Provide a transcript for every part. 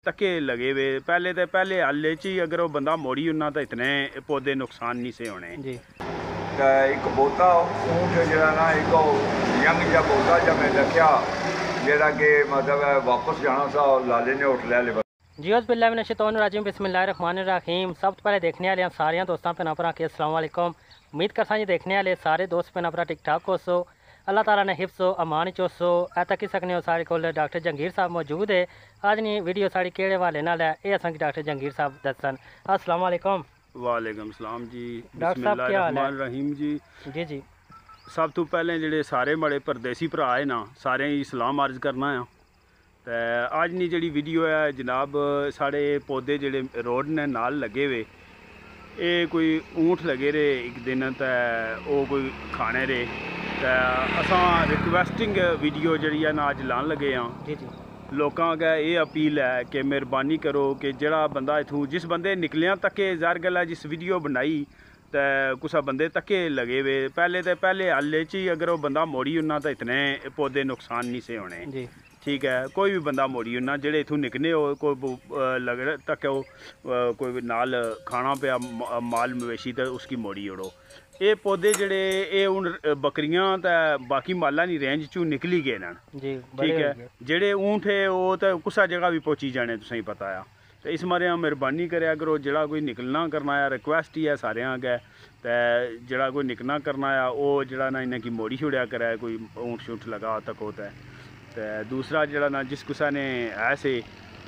तके लगे वे पहले हल्ले च ही अगर वो बंदा मोड़ी उन्ना तो इतने पौधे नुकसान नहीं से होने जी। एक बोता ऊँट जरा ना एक यंग जहा बोता जब मैं देखा जरा कि मतलब वापस जाना सा लाले ने उठ लिया जी बिस्मिल्लाहिर्रहमानिर्रहीम बिस्मिल्लाहिर्रहमानिर्रहीम। सब तो पहले देखने वाले सारे दोस्तों पे नपरा के अस्सलाम वालेकुम। उम्मीद करता जी देखने वाले सारे दोस्त पे नपरा ठीक ठाक हो सो अल्लाह ताला ने हिफ्ज़ अमान चोसो ए तक सकने हो सारे को डॉक्टर जंगीर साहब मौजूद है। आज नहीं वीडियो साड़ी केड़े वाले नाल है ये असन डॉक्टर जंगीर साहब दसन। अस्सलाम वालेकुम। वालेकुम सलाम जी। डॉक्टर साहब क्या हाल है? रहीम जी जी जी। सब तो पहले जेडे सारे बड़े परदेसी भरा है ना सारे ही सलाम अर्ज करना है। तो अज नी जी वीडियो है जनाब साढ़े पौधे जेडे रोड ने नाल लगे वे ये कोई ऊँट लगे रे एक दिन तो वो कोई खाने रे तो असा रिक्वेस्टिंग वीडियो जी ना अज लान लगे हाँ जी जी। लोगों का ये अपील है कि मेहरबानी करो कि जड़ा बंदा इथूँ जिस बंदे निकलिया तके ज़ाहिर गल है जिस वीडियो बनाई तो कुछ बंदे तके लगे वे पहले हल्ले च ही अगर वो बंदा मोड़ी उन्ना तो इतने पौधे नुकसान नहीं से होने जी। ठीक है कोई भी बंदा मोड़ी उन्ना जेड़े इथूँ निकले हो कोई लग तक कोई नाल खाना पे माल मवेशी तो उसकी मोड़ी उड़ो ये पौधे जेड़े ये हूँ बकरियां तो बाकी माला नहीं रेंज चू निकली गए न जी। ठीक है जेड़े ऊँट है वो तो कुसा जगह भी पहुँची जाने तुसें पता है। तो इस मारे मेहरबानी करे करो जड़ा कोई निकलना करना है रिक्वेस्ट ही है सारे अगे तो जड़ा कोई निकलना करना है वो जड़ा ना इन्हें की मोड़ी छुड़िया करे कोई ऊँट शूट लगा तक होता है। तो दूसरा जड़ा ना जिस कुसा ने ऐसे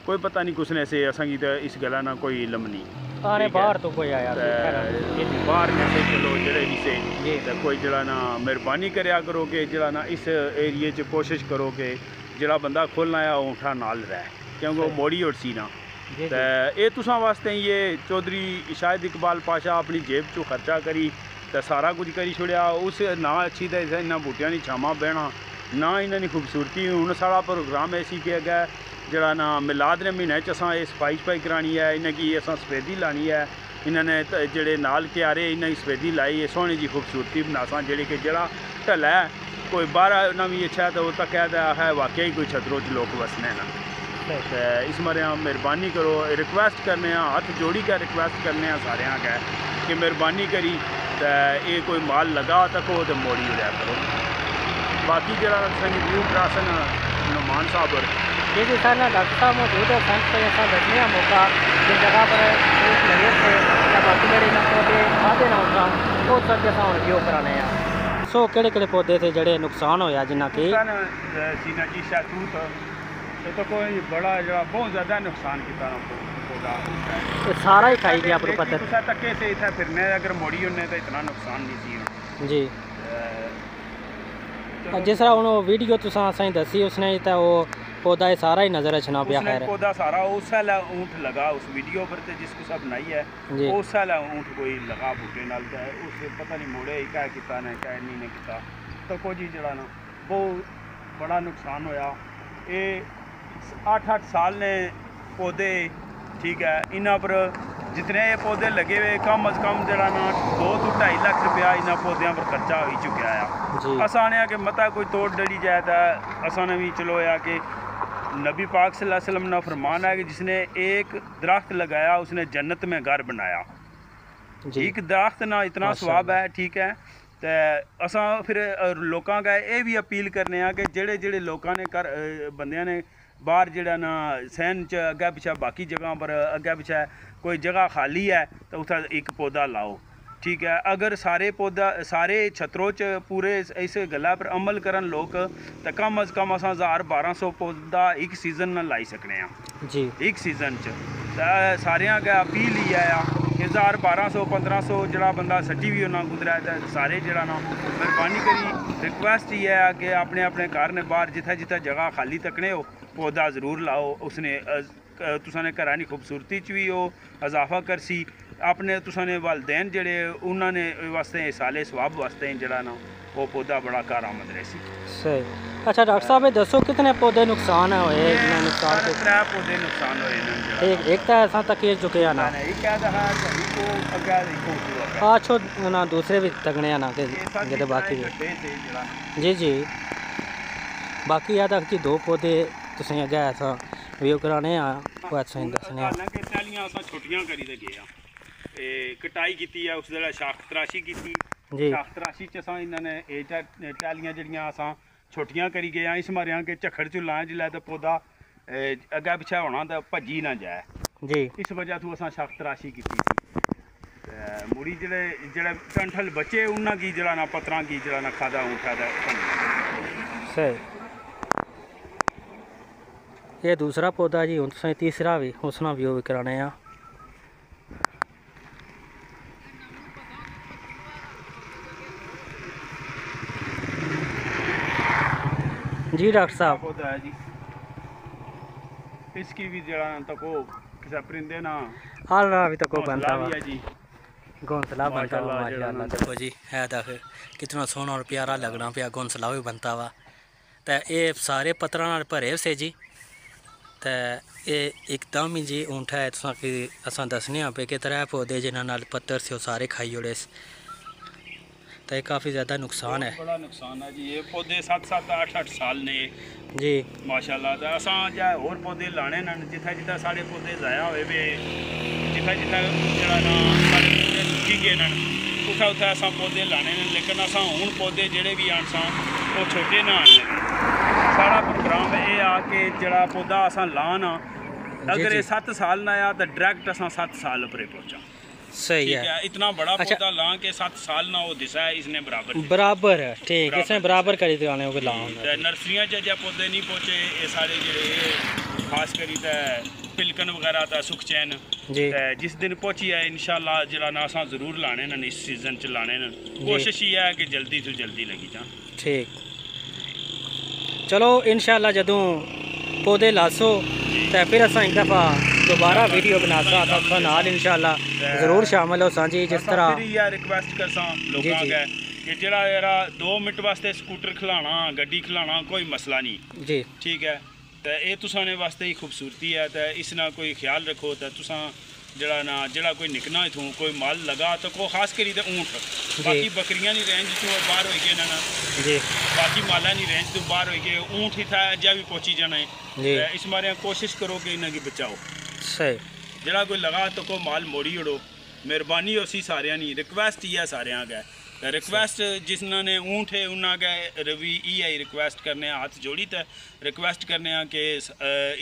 कोई पता नहीं कुछ ने से असेंगी तो इस गला ना कोई इलम नहीं बाहर तो कोई आया बाहर कैसे चलो जड़े भी से तो कोई जड़ा ना मेहरबानी करया करो कि जड़ा ना इस एरिए च कोशिश करो कि जड़ा बंदा खोलना है ऊँठा नाल रहे क्योंकि वो मोड़ी उठ सी ना तो ये तुसा वास्ते ये चौधरी शाहिद इकबाल पाशा अपनी जेब चो खर्चा करी तो सारा कुछ करी छोड़िया उस ना अच्छी तो इन्होंने बूटिया की छावां बहना ना इन्होंने खूबसूरती हूँ सारा प्रोग्राम ऐसी कि अगर जरा ना मिलाद ने महीने असा ये सफाई करानी है इन्हें की असा सफेदी लानी है इन्होंने जेडे नाल क्यारे इन्हें सफेदी लाई है सोहनी जी खूबसूरती बनासा जी कि जरा ढल है कोई बाहर नवी अच्छा तो वह तक है वाकई कोई छतरों च लोग वसने ना। तो इस मारे मेहरबानी करो रिक्वेस्ट करने हाथ जोड़ी कर रिक्वेस्ट करने सारे का कि मेहरबानी करी तो ये कोई माल लगा तक हो तो मोड़ी उड़िया करो। बाकी जरा व्यू प्रासन नुमान साहब जी जी सर ना डॉक्टर साहब मौजूद है संत पर ऐसा बैठने का मौका जिस जगह पर एक लगे थे या बाकी जड़े ना पौधे खाते ना उठा वो सब जैसा हम रिव्यू कराने हैं। सो केड़े पौधे थे जड़े नुकसान होया जिन्ना की सीना जी शहतूत तो कोई बड़ा जरा बहुत ज़्यादा नुकसान किया पौधा सारा ही खाई गया पर पता तके से इतना फिरने अगर मोड़ी उन्हें तो इतना नुकसान नहीं सी जी। जिस तरह हूँ वीडियो तुसा असें दसी उसने तो वो पौधा सारा ही नजर अचना पिया खैर पौधा सारा उस वाला ऊँट लगा उस वीडियो पर तो जिसको सब बनाई है उस वाला ऊँट कोई लगा बूटे नाल उस पता नहीं मोड़े क्या किता ने क्या नहीं ने किता तो कुछ जड़ा ना बहुत बड़ा नुकसान होया। ये 8-8 साल ने पौधे ठीक है इन्हों पर जितने ये पौधे लगे हुए कम अज़ कम जरा ना 2 to 2.5 लाख रुपया इन्होंने पौधों पर खर्चा हो चुका है। असा ने कि मता कोई तोड़ डरी जाए तो असा ने भी चलो या कि नबी पाक सल्लल्लाहु अलैहि वसल्लम ने फरमान है कि जिसने एक दरख्त लगाया उसने जन्नत में घर बनाया। एक दरख्त ना इतना स्वाब है ठीक है। तो असा फिर लोगों का ये भी अपील करने कि जेड़े जेड़े लोगों ने कर बंदियां ने बाहर जड़ा ना सहन च अग्गे पिछा बाकी जगह पर अग्गे पिछा कोई जगह खाली है तो उत्थे एक पौधा लाओ ठीक है। अगर सारे पौधा सारे छतरों च पूरे इस गल्ला पर अमल करन लोग तो कम अज़ कम अस 1000-1200 पौधा एक सीजन में लाई सकने जी एक सीजन च। सारे अगर अपील ही है कि 1000-1200-1500 जड़ा बंदा सट्टी भी होना गुजरा है तो सारे जड़ा ना मेहरबानी करी रिक्वेस्ट ही है कि अपने अपने घर ने बाहर जिथे जिथे जगह खाली तकने हो पौधा ज़रूर लाओ उसने तुसाने घरां दी खूबसूरती च भी हो इजाफा करसी अपने तुसाने वालदैन जड़े उन्होंने वास्ते साले स्वाब वास्ते जड़ा ना वो पौधा बड़ा कारआमद रही सही। अच्छा डॉक्टर साहब दसो कितने पौधे नुकसान हुए? नुकसान 3 पौधे नुकसान हुए एक तो ऐसा तक ये चुके ना अच्छो ना दूसरे भी तकने ना कि बाकी जी जी बाकी याद कि 2 पौधे तुसें अगे ऐसा व्यू कराने वो अच्छा दसने हालांकि टैलियां असां छुट्टियां करी ते गए कटाई की है, उस वेले शाख तराशी की जी। शाख तराशी च असां इन्होंने टैलियां जड़ियां असां छुट्टियां करी गए इस मारे कि झक्खड़ च लाएं जिल्लै ते पौधा अग्गै पिच्छै होना ते भज्जी ना जाए जी। इस वजह तो असां शाख तराशी की मुड़ी जेह्ड़े जेह्ड़े टंठल बच्चे उन्ना की जड़ा ना पत्तरां की जड़ा ना खादा ऊँठा दा सही। ये दूसरा पौधा जी, उनसे तीसरा भी उसना व्यू भी कराने हैं। जी डॉक्टर साहब पौधा है जी, इसकी भी जड़ा तक वो किसी परिंदे ना आलरा भी तक बनता भी हुआ है जी, घोंसला बनता हुआ माशाल्लाह। माशाल्लाह। देखो जी है देख कितना सोहना और प्यारा लगना पिया, घोंसला भी बनता हुआ। तो ये सारे पत्थरों नाल भरे से जी। तो ये एकदम ही जी ऊँट है तुसा कि असां दसने पे कि 3 पौधे जिन्हां नाल पत्थर से वो सारे खाई ओड़े। तो ये काफ़ी ज़्यादा नुकसान है, बड़ा नुकसान है जी। ये पौधे 7-7 8-8 साल ने जी माशाल्लाह। तो असां जाए होर पौधे लाने न जिथे जिथे साढ़े पौधे ज़ाया होए वे, जिथे जिथे जड़ा ना साढ़े पौधे रुकी गए न उत्थे उत्थे असां पौधे लाने न। लेकिन असां हुण पौधे जेह्ड़े भी आन सा वो छोटे ना आने। साढ़ा प्रोग्राम ये आ कि जड़ा पौधा असां लान अगर ये 7 साल ना आया तो डायरैक्ट असां 7 साल पर पहुंचा। सही ठीक है। है, इतना बड़ा अच्छा। पौधा ला के 7 साल ना वो दिशा है इसने बराबर बराबर है, ठीक, इसने बराबर करी दिखाने को लाऊं ते नर्सरियां च जे पौधे नहीं पहुंचे ये सारे जेह्ड़े खास करी ते पिलकन वगैरह ता सुख चैन जी। ते जिस दिन पहुंची है इंशाल्लाह जड़ा ना असां जरूर लाने न इस सीजन च लाने न। कोशिश ये है कि जल्दी तो जल्दी लगी जान। ठीक, चलो इंशाल्लाह जदों पौधे लासो तो फिर असां एक दफ़ा दोबारा वीडियो बनासा तो नाल इंशाल्लाह ज़रूर शामिल हो जी। जिस तरह फिर यह रिक्वेस्ट करसा लोकां अगे कि जेड़ा यारा 2 मिनट वास्ते स्कूटर खिलाना गड्डी खिलाना कोई मसला नहीं जी, ठीक है। तो ये तुसाने वास्ते ही खूबसूरती है। तो इस ना कोई ख्याल रखो तो तुसा जड़ा ना जड़ा कोई निकना इथों कोई माल लगा तो को खास करी तो ऊँट बाकी बकरियां नहीं रेंज तो बाहर हो गए ना जी, बाकी माला नहीं रेंज तो बाहर हो गए ऊँट ही था अजा भी पहुंची जाना है। जी। ते इस मारे कोशिश करो कि इन्हें की बचाओ। सही, जड़ा कोई लगा तो को माल मोड़ी उड़ो। मेहरबानी उसी सारिया नहीं रिक्वेस्ट ही है सारे अगे। रिक्वेस्ट जिन्होंने ऊँट है उन्होंने रवि ई रिक्वेस्ट करने हाथ जोड़ी तो रिक्वेस्ट करने कि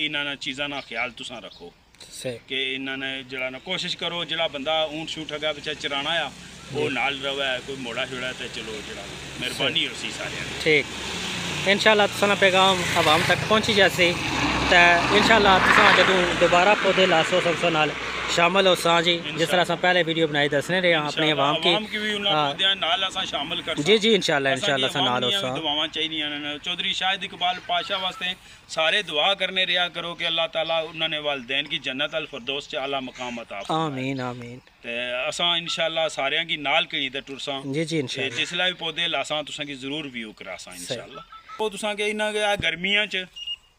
इन्होंने चीज़ों का ख्याल तुसा रखो सही, कि इन्होंने जड़ा ना कोशिश करो जड़ा बंदा ऊँट शूट अगर पिछले चराना आ वो नाल रवे कोई मोड़ा छोड़ा तो चलो जड़ा मेहरबानी उसी सारे। ठीक। इंशाल्लाह तुसा पैगाम आवाम तक पहुँची जैसे तो इंशाल्लाह तुसा जदों दोबारा पौधे लासो सबसे नाल शामिल हो जी। जिस तरह अस पहले वीडियो बनाई दसने रहे अपनी आवाम की भी उन्हां नाल असां शामिल कर जी जी इंशाल्लाह इंशाल्लाह अस नाल हो दुआवां चाहिए न। चौधरी शाहिद इकबाल पाशा वास्ते सारे दुआ करने रहा करो कि अल्लाह ताला उन्होंने वालदैन की जन्नत अल फरदौस च आला मकाम अता फरमाए। आमीन आमीन। ते असां इंशाल्लाह सारियां की नाल कहीं ते टुरसां जी जी इंशाल्लाह जिसलै भी पौधे लासां तुसां की जरूर व्यू करासां इंशाल्लाह। वो तुसां के इन्ना के गर्मियां च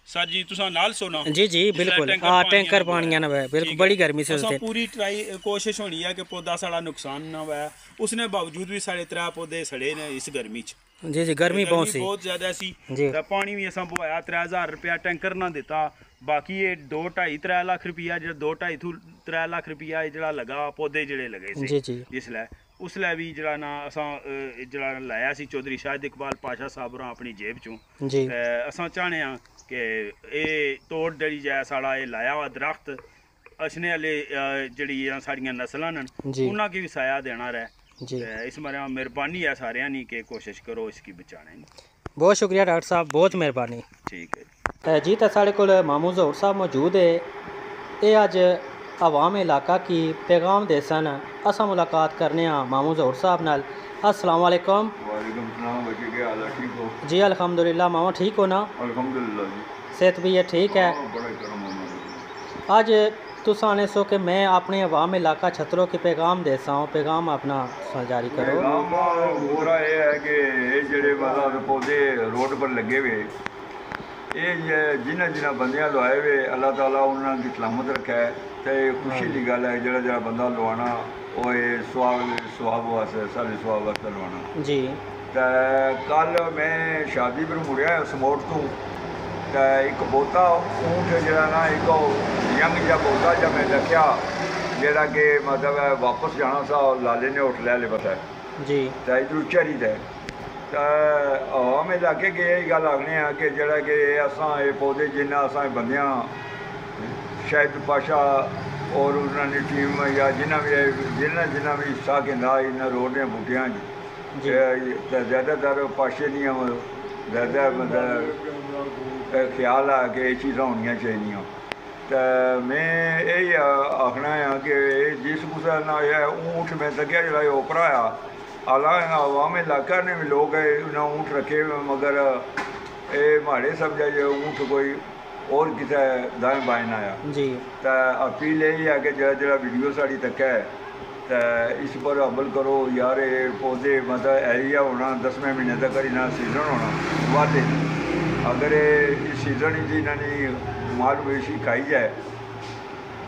सर जी तुसा नाल सोना जी जी बिल्कुल टैंकर पानी ना बिल्कुल बड़ी गर्मी से पूरी ट्राई कोशिश होनी है कि पौधा साड़ा नुकसान ना हुआ। उसने बावजूद भी साढ़े 3 पौधे सड़े ने इस गर्मी च। जी जी गर्मी बहुत ज्यादा सी ते पानी भी असां बोया 3000 रुपया टैंकर ना दिता। बाकी ये 2-2.5-3 लाख रुपया जो 2-2.5-3 लाख रुपया जड़ा लगा पौधे जड़े लगे सी जिसलै उसलै भी जड़ा ना असां जड़ा लाया सी चौधरी शाहिद इकबाल पाशा साहब होरां अपनी जेब चों। ते असां चाहने आ कि ये तोड़ जड़ी जाए साढ़ा ये लाया हुआ दरख्त अछने आह्ले जड़ी साड़ियां नस्लां न उन्हां गी भी साया देना रहे। इस बारे मेहरबानी है सारियां नी कि कोशिश करो इसकी बचाने। बहुत शुक्रिया डॉक्टर साहब, बहुत मेहरबानी। ठीक है जी। तो साढ़े कोल मामू ज़हूर साहब मौजूद है। ये अज आवाम इलाका की पैगाम दे सन। असां मुलाकात करने मामू ज़हूर साहब नाल। अस्सलाम वालेकुम। वालेकुम सलाम बच्चे, क्या हाल है? ठीक हो? जी अल्हम्दुलिल्लाह। मामा ठीक हो ना? अल्हम्दुलिल्लाह जी, सेहत भी है ठीक है। बड़ा करम है। आज तुस आने सो कि मैं अपने अवाम इलाका छतरों की पैगाम दे सा हूँ, पैगाम अपना जारी करो। पैगाम पूरा ये है कि ये जेड़े मतलब पौधे रोड पर लगे हुए ये जिन्हें जिन्हें बंदियां लवाए हुए अल्लाह ताला उन्होंने की सलामत रखा है। तो खुशी की गल है जड़ा जड़ा बंदा लवाना वो ये सुहाग वास्ते सारे सुहाग वास्ते लवाना जी। तो कल मैं शादी पर मुड़िया समोट तो ਤੇ ਇੱਕ ਬਹੁਤਾ ਊਂਠ ਜਿਹੜਾ ਨਾ ਇੱਕ ਯੰਗ ਜਿਹਾ ਬਹੁਤਾ ਜਿਹਾ ਮੈਂ ਦੇਖਿਆ ਜਿਹੜਾ ਕਿ ਮਤਲਬ ਵਾਪਸ ਜਾਣਾ ਸਾ ਲਾਲੇ ਨੇ ਉੱਠ ਲਿਆ ਪਤਾ जी ਤੇ ਇਧਰੋਂ ਚਰੀ ਦੇ ਤਾਂ ਹਵਾ ਲਾ ਕੇ ਗਏ ਇਹ ਗੱਲ ਆਖਣੇ ਆ ਕਿ ਜਿਹੜਾ ਕਿ ਅਸਾਂ ਇਹ ਪੌਦੇ ਜਿੰਨਾ ਅਸਾਂ ਬੰਦਿਆਂ ਸ਼ਾਇਦ ਪਾਸ਼ਾ ਔਰ ਉਹਨਾਂ ਦੀ ਟੀਮ ਜਾਂ ਜਿਨ੍ਹਾਂ ਵੀ ਹਿੱਸਾ ਕਹਿੰਦਾ ਇਹਨਾਂ ਰੋਡ ਦੇ ਬੂਟਿਆਂ 'ਚ ਤੇ ਜ਼ਿਆਦਾਤਰ ਪਾਸ਼ੇ ਦੀਆਂ ਜ਼ਿਆਦਾ ਮਤਲਬ ਖਿਆਲ ਆ ਕਿ ਇਹ ਚੀਜ਼ਾਂ ਹੋਣੀਆਂ ਚਾਹੀਦੀਆਂ ਤਾਂ ਮੈਂ ਇਹ ਆਖਣਾ ਆ ਕਿ ਜਿਸ ਗੁਸਾ ਨਾਲ ਇਹ ਊਂਠ ਮੈਂ ਲੱਗਿਆ ਜਿਹੜਾ ਓਪਰਾ ਆ आला आवाम इलाका ने भी लोग उन्हें ऊँट रखे मगर ये माड़े सब जाए ऊँट कोई और किसी दाएं बाएं ना आया जी तो अपील यही है कि जरा वीडियो साड़ी तक है तो इस पर अमल करो यार ये पौधे मतलब ऐसा होना 10वें महीने तक इन्ना सीजन होना वादे अगर इस सीजन ही इन्होंने माल मवेशी खाई जाए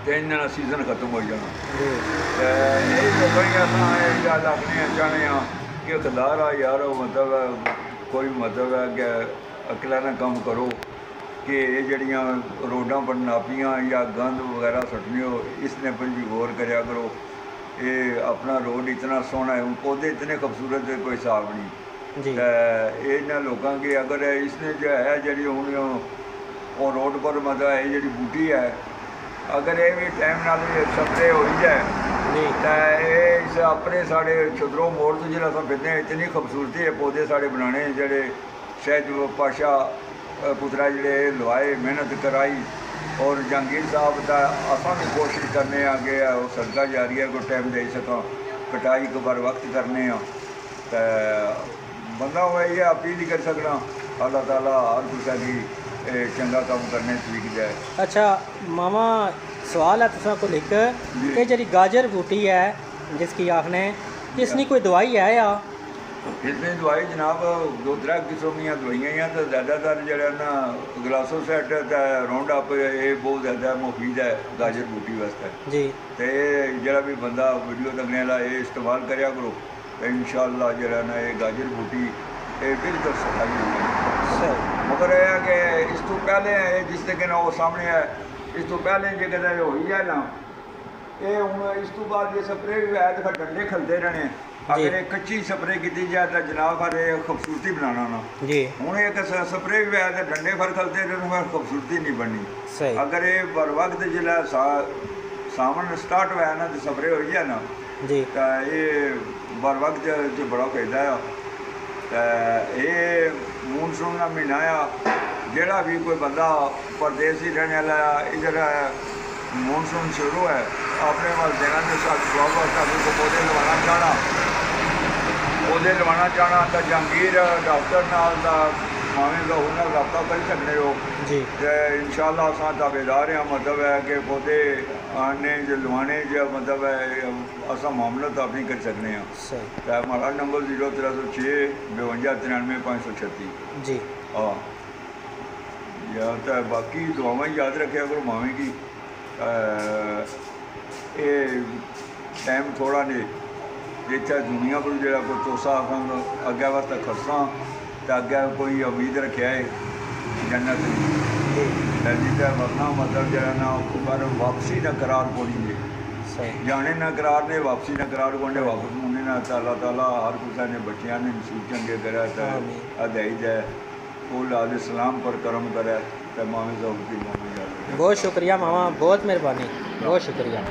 तो इन्होंने सीजन खत्म हो जाना यही लोगों की अस गल आखने चाहते हैं कि खुदार आ यार मतलब कोई मतलब है कि अकला ना काम करो कि ये जड़ियाँ रोडां पर नापियाँ या गंद वगैरह सुटने हो इसने पर भी गौर करया करो ये अपना रोड इतना सोहना है पौधे इतने खूबसूरत है कोई हिसाब नहीं इन्होंने लोगों की अगर इसने जो है जी हूँ रोड पर मतलब ये जी बूटी है अगर ये भी टाइम नाल स्प्रे हो जाए तो इस अपने साढ़े छुदरों मोड़ तो जो अस फिरने इतनी खूबसूरती है पौधे साढ़े बनाने जेडे शायद पाशा पुत्रा जेडे लवाए मेहनत कराई और जहांगीर साहब का असा भी कोशिश करने कि सदका जारी है कोई टाइम दे सका कटाई को बर वक्त करने तो बंदा वही अपील ही कर सकना अल्लाह ताला हर किसी की चंगा काम करने सीख जाए। अच्छा मामा सवाल है तुसा को लिख कि जी गाजर बूटी है जिसकी आपने इसकी कोई दवाई है या इसमें दवाई जनाब 2-3 किस्म की दवाइयाँ हैं तो ज़्यादातर जरा ना ग्लासोसेट राउंड अप ये बहुत ज़्यादा मुफीद है गाजर बूटी वास्ते जी तो जरा भी बंदा वीडियो लगने वाला ये इस्तेमाल कराया करो तो इंशाअल्लाह जरा ना ये गाजर बूटी ये बिल्कुल सफाई होगी मगर यह है कि इस तो पहले जिस तरीके ना वो सामने है इस तो पहले जो कहते हो ही है ना ये हूँ इस तो बाद ये स्प्रे भी है तो डंडे खलते रहने अगर एक कच्ची स्प्रे की जाए तो जनाब फिर खूबसूरती बनाना ना जी हूँ एक स्प्रे भी है तो डंडे फिर खलते रहने फिर खूबसूरती नहीं बननी अगर ये बर वक्त जिला सावन स्टार्ट हुआ ना तो स्प्रे हो जाए ना जी तो ये बर वक्त जो बड़ा फायदा है ये मूनसून का महीना आ जोड़ा भी कोई बंदा परदेस ही रहने वाला इधर मूनसून शुरू है अपने वाल देना के साथ को पौधे लवाना चाहना तो जहांगीर डॉक्टर नाल मावे का उन्हें रब्ता कर सकते हो जी इंशाअल्लाह असां ताबेदार हैं मतलब है कि पौधे आने जो लवाने जो मतलब है असा मामला तो अपनी कर सकते हैं तो हमारा नंबर 0306 52 93 536 जी हाँ या तो बाकी दुआवां याद रखे करो मावे की ये टाइम थोड़ा ने जितना दुनिया पर जो कोई तोसा अगे वास्ते खरसा तो अगे कोई उम्मीद रखे है जन्नत जिसका मरना मतलब जो ना पर वापसी ना करार पौड़ी है जाने ना करार ने वापसी ना करार को वापस मुने ना अल्लाह ताला हर किसी ने बच्चियां ने नसीब चंगे करे तो अदाई जाए फुल आल इस्लाम पर करम करे तो मामे साहब की मामे बहुत शुक्रिया मामा बहुत मेहरबानी बहुत शुक्रिया।